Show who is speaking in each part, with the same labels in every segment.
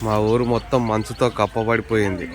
Speaker 1: మా ఊరు మొత్తం మంచుతో కప్పబడిపోయింది.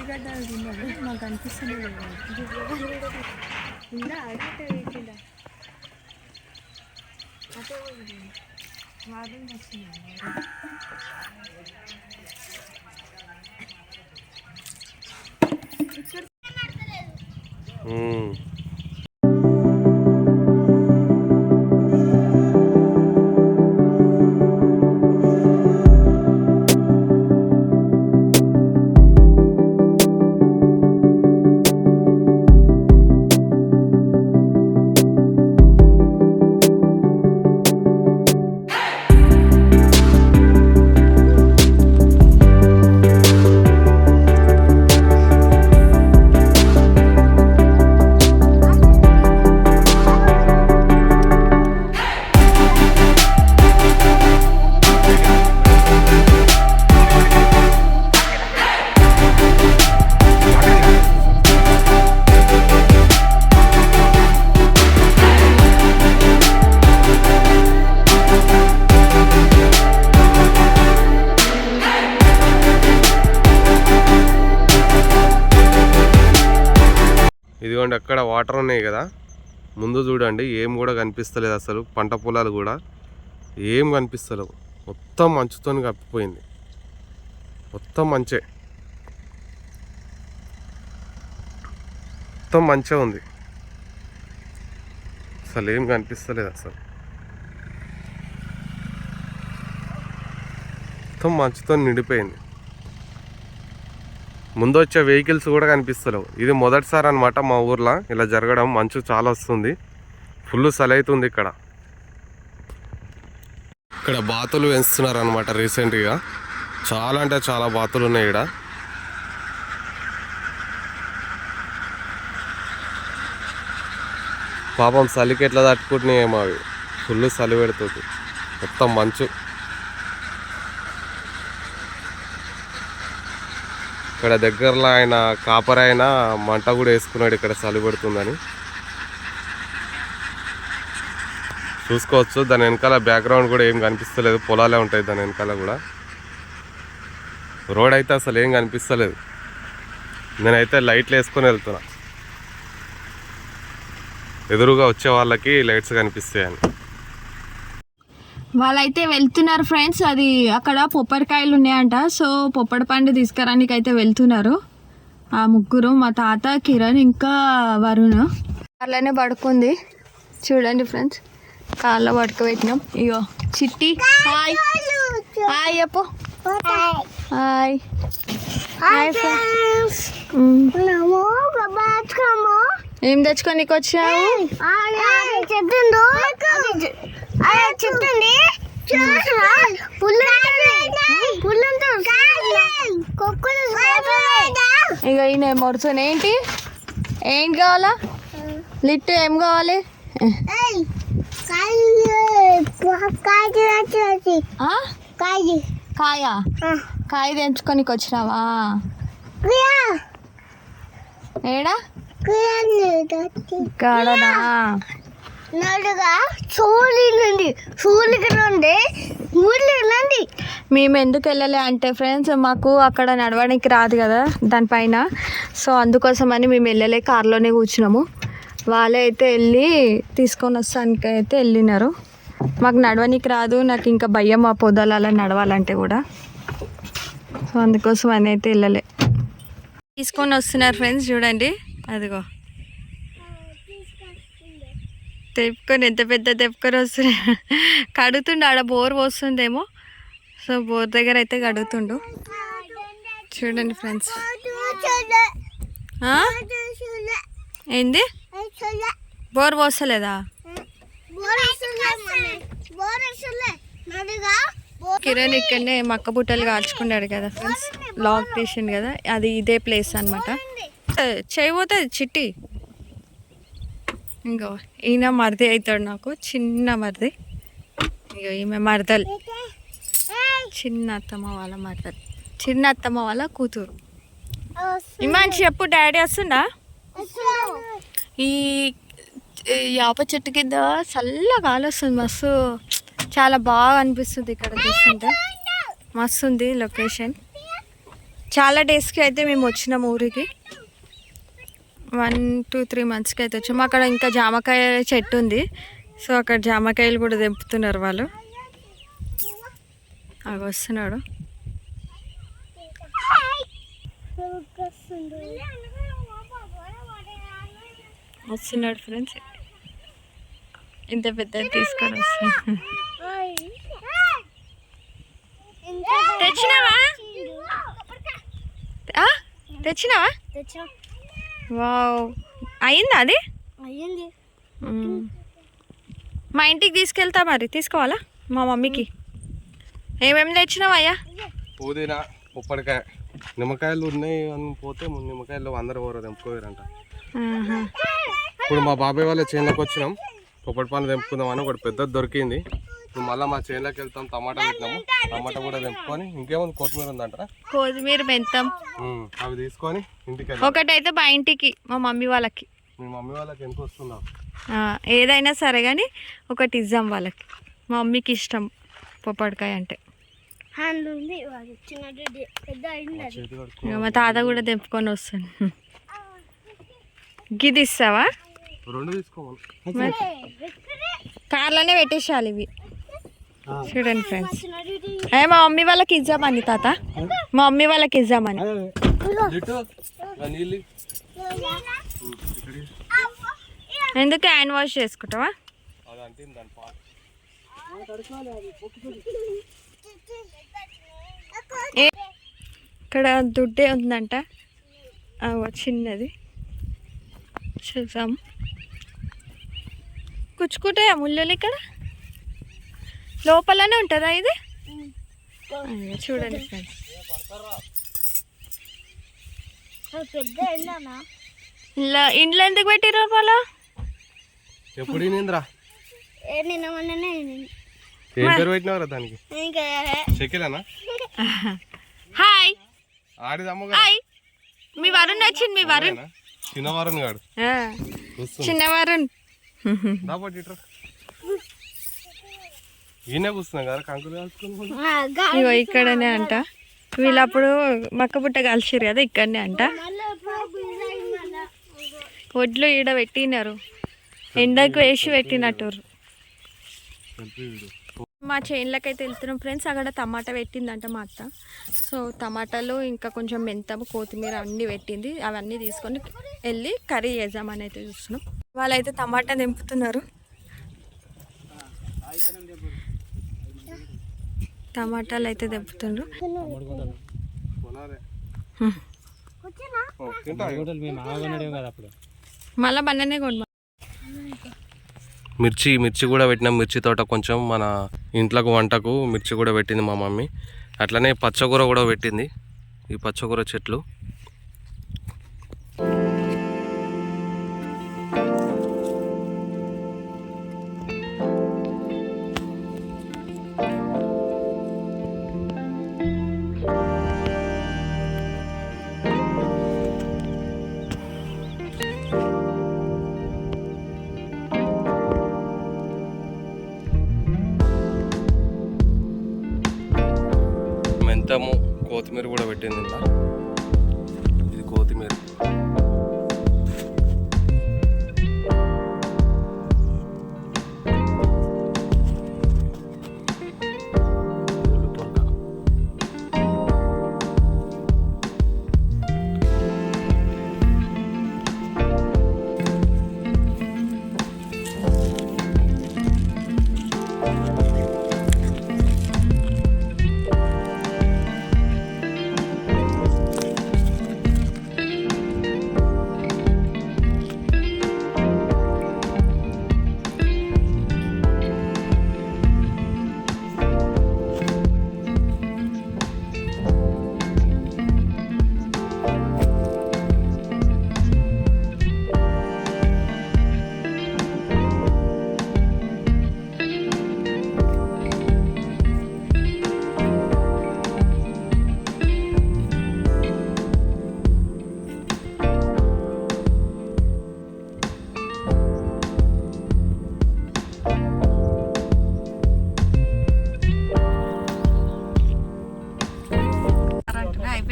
Speaker 1: ఇదిగోండి అక్కడ వాటర్ ఉన్నాయి కదా, ముందు చూడండి ఏం కూడా కనిపిస్తలేదు. అసలు పంట పొలాలు కూడా ఏం కనిపిస్తలేవు. మొత్తం మంచుతో కప్పిపోయింది. మొత్తం మంచే, మొత్తం మంచిగా ఉంది. అసలు ఏం కనిపిస్తలేదు. అసలు మొత్తం మంచుతో నిండిపోయింది. ముందు వచ్చే వెహికల్స్ కూడా కనిపిస్తలేవు. ఇది మొదటిసారి అనమాట మా ఊర్లో ఇలా జరగడం. మంచు చాలా వస్తుంది, ఫుల్ చలి అవుతుంది. ఇక్కడ బాతులు పెంచుతున్నారు అనమాట రీసెంట్గా. చాలా అంటే చాలా బాతులు ఉన్నాయి ఇక్కడ. పాపం చలికి ఎట్లా తట్టుకుంటున్నాయేమో అవి. ఫుల్ చలి పెడుతుంది, మొత్తం మంచు. ఇక్కడ దగ్గరలో ఆయన కాపర్ అయినా మంట కూడా వేసుకున్నాడు ఇక్కడ చలి పెడుతుందని. చూసుకోవచ్చు దాని వెనకాల బ్యాక్గ్రౌండ్ కూడా ఏం కనిపిస్తలేదు, పొలాలే ఉంటాయి దాని వెనకాల కూడా. రోడ్ అయితే అసలు ఏం కనిపిస్తలేదు. నేనైతే లైట్లు వేసుకొని వెళ్తున్నా, ఎదురుగా వచ్చే వాళ్ళకి లైట్స్ కనిపిస్తాయని.
Speaker 2: వాళ్ళైతే వెళ్తున్నారు ఫ్రెండ్స్. అది అక్కడ పొప్పడికాయలు ఉన్నాయంట, సో పొప్పడి పండు తీసుకురానికి అయితే వెళ్తున్నారు ఆ ముగ్గురు. మా తాత, కిరణ్, ఇంకా వరుణ్. అలానే పడుకుంది చూడండి ఫ్రెండ్స్, కాళ్ళలో పడుకోబెట్టినాం. ఇగో చిట్టి హాయ్ హాయ్ చెప్పు. Hi hi friends. ఏం తెచ్చుకోనికి వచ్చావు? ఇక ఈయన మొరుతుంది. ఏంటి కావాలా లిట్టు? ఏం కావాలి? కాయ తెంచుకోనికి వచ్చినావా? ఏడా కాడనా? మేము ఎందుకు వెళ్ళలే అంటే ఫ్రెండ్స్, మాకు అక్కడ నడవడానికి రాదు కదా దానిపైన, సో అందుకోసమని మేము వెళ్ళలే. కార్లోనే కూర్చున్నాము. వాళ్ళే అయితే వెళ్ళి తీసుకొని వస్తానికి అయితే వెళ్ళినారు. మాకు నడవడానికి రాదు, నాకు ఇంకా భయం ఆ పొదలలో నడవాలంటే కూడా, సో అందుకోసం అని అయితే వెళ్ళలే. తీసుకొని వస్తున్నారు ఫ్రెండ్స్ చూడండి. అదిగో తెప్పుకొని, ఎంత పెద్ద తెప్పుకొని వస్తున్నాయి. కడుగుతుండు, ఆడ బోర్ పోస్తుందేమో, సో బోర్ దగ్గర అయితే కడుగుతుండు. చూడండి ఫ్రెండ్స్. ఏంది బోర్ పోస్తలేదా? కిరణ్ ఇక్కడనే మక్క బుట్టలు కాల్చుకున్నాడు కదా ఫ్రెండ్స్, లాక్ తీసిండు కదా, అది ఇదే ప్లేస్ అనమాట. చేయబోతుంది చిట్టి. ఇంకో ఈయన మరిది అవుతాడు నాకు, చిన్న మరిది. ఇంకో ఈమె మరదలు, చిన్న అత్తమ్మ వాళ్ళ మరదలు, చిన్న అత్తమ్మ వాళ్ళ కూతురు. ఇమాన్ చెప్పు, డాడీ వస్తుందా? ఈ యాప చెట్టు కింద చల్లగా గాలి వస్తుంది, మస్తు చాలా బాగా అనిపిస్తుంది ఇక్కడ చూస్తుంటే. మస్తు ఉంది లొకేషన్. చాలా డేస్కి అయితే మేము వచ్చినాం ఊరికి. 1-2-3 మంత్స్కి అయితే వచ్చాము. అక్కడ ఇంకా జామకాయ చెట్టు ఉంది. సో అక్కడ జామకాయలు కూడా తెంపుతున్నారు వాళ్ళు. అవి వస్తున్నాడు. వస్తున్నాడు ఫ్రెండ్స్. ఇంత పెద్ద తీసుకొని వస్తాను. తెచ్చినావా? తెచ్చినావా? వావ్, అయిందా అది? మా ఇంటికి తీసుకెళ్తా మరి. తీసుకోవాలా మా మమ్మీకి? ఏమేమి తెచ్చినావా అయ్యా?
Speaker 1: పుదీనా, పొప్పడికాయ, నిమ్మకాయలు ఉన్నాయి అని పోతే నిమ్మకాయలు అందరూ ఎవరో తెంపుకోయారంట. ఇప్పుడు మా బాబాయ్ వాళ్ళ చేనులోకి వచ్చినాం. పొప్పటి పండు తెంపుకుందాం అని ఒకటి పెద్దది దొరికింది. ఇప్పుడు మళ్ళీ మా చేనులోకి వెళ్తాం. టమాటా పెట్టినాము. టమాటా కూడా తెంపుకొని ఇంకేముంది, కొత్తిమీర ఉందంటారా?
Speaker 2: కొత్తిమీర మెంతం
Speaker 1: అవి తీసుకొని ఇంటికి
Speaker 2: ఒకటైతే మా ఇంటికి, మా మమ్మీ వాళ్ళకి.
Speaker 1: మీ మమ్మీ వాళ్ళకి ఎందుకు వస్తున్నాం?
Speaker 2: ఏదైనా సరే కానీ ఒకటి ఇద్దాం వాళ్ళకి. మా మమ్మీకి ఇష్టం పొప్పడికాయ అంటే. మా తాత కూడా తెంపుకొని వస్తాను. గిది ఇస్తావా?
Speaker 1: 2 తీసుకోవాలి.
Speaker 2: కార్లోనే పెట్టేసాలి ఇవి. చూడండి ఫ్రెండ్స్, మా మమ్మీ వాళ్ళకి ఇద్దామని తాత, మా మమ్మీ వాళ్ళకి ఇద్దామని. ఎందుకు హ్యాండ్ వాష్ చేసుకుంటావా? ఇక్కడ దుడ్డే ఉందంట, చిన్నది. చూసాం. కుచ్చుకుంటాయా ముళ్ళలు? ఇక్కడ లోపలనే ఉంటుందా ఇది? చూడండి ఫ్రెండ్స్. ఇంట్లో ఎందుకు పెట్టిర్రు వాళ్ళ?
Speaker 1: ఎప్పుడు నింద్రా ఏం పేరు పెట్టినవరా దానికి? షకిలేనా?
Speaker 2: హాయ్,
Speaker 1: ఆడిదమ్మ.
Speaker 2: హాయ్, మీ వరుణ్ వచ్చింది. మీ వరుణ్,
Speaker 1: చిన్న వరుణ్ గాడు.
Speaker 2: చిన్న వరుణ్.
Speaker 1: ఈయనే కూర్చున్నా కదా కంకులు కాల్చుకుని.
Speaker 2: ఇగో ఇక్కడనే అంట. వీళ్ళప్పుడు మక్క బుట్ట కాల్చిరు కదా, ఇక్కడనే అంట. ఒడ్లు ఈడ పెట్టినారు, ఎండకు వేసి పెట్టినట్టు. మా చేనులకి అయితే వెళ్తున్నాం ఫ్రెండ్స్. అక్కడ టమాటా పెట్టిందంట మా అత్త. సో టమాటాలు ఇంకా కొంచెం మెంతము, కొత్తిమీర అన్నీ పెట్టింది. అవన్నీ తీసుకొని వెళ్ళి కర్రీ చేద్దామని అయితే చూస్తున్నాం. వాళ్ళైతే టమాటా తెంపుతున్నారు. టమాటాలు అయితే తెంపుతున్నారు. మళ్ళీ బన్ననే కొండ.
Speaker 1: మిర్చి కూడా పెట్టినాం. మిర్చి తోట కొంచెం మన ఇంట్లోకి వంటకు మిర్చి కూడా పెట్టింది మా మమ్మీ. అట్లనే పచ్చకూర కూడా పెట్టింది. ఈ పచ్చకూర చెట్లు మెంతము, కొత్తిమీర కూడా పెట్టింది. ఇంకా ఇది కొత్తిమీర.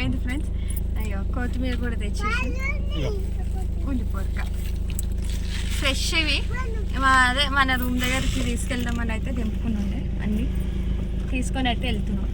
Speaker 2: అయిపోయింది ఫ్రెండ్స్. అయ్యో కొత్తిమీర కూడా తెచ్చేసి ఉల్లిపొరక ఫ్రెష్ ఇవి అదే మన రూమ్ దగ్గరికి తీసుకెళ్దామని అయితే దింపుకుని ఉండే అన్నీ తీసుకొని అయితే వెళ్తున్నాం.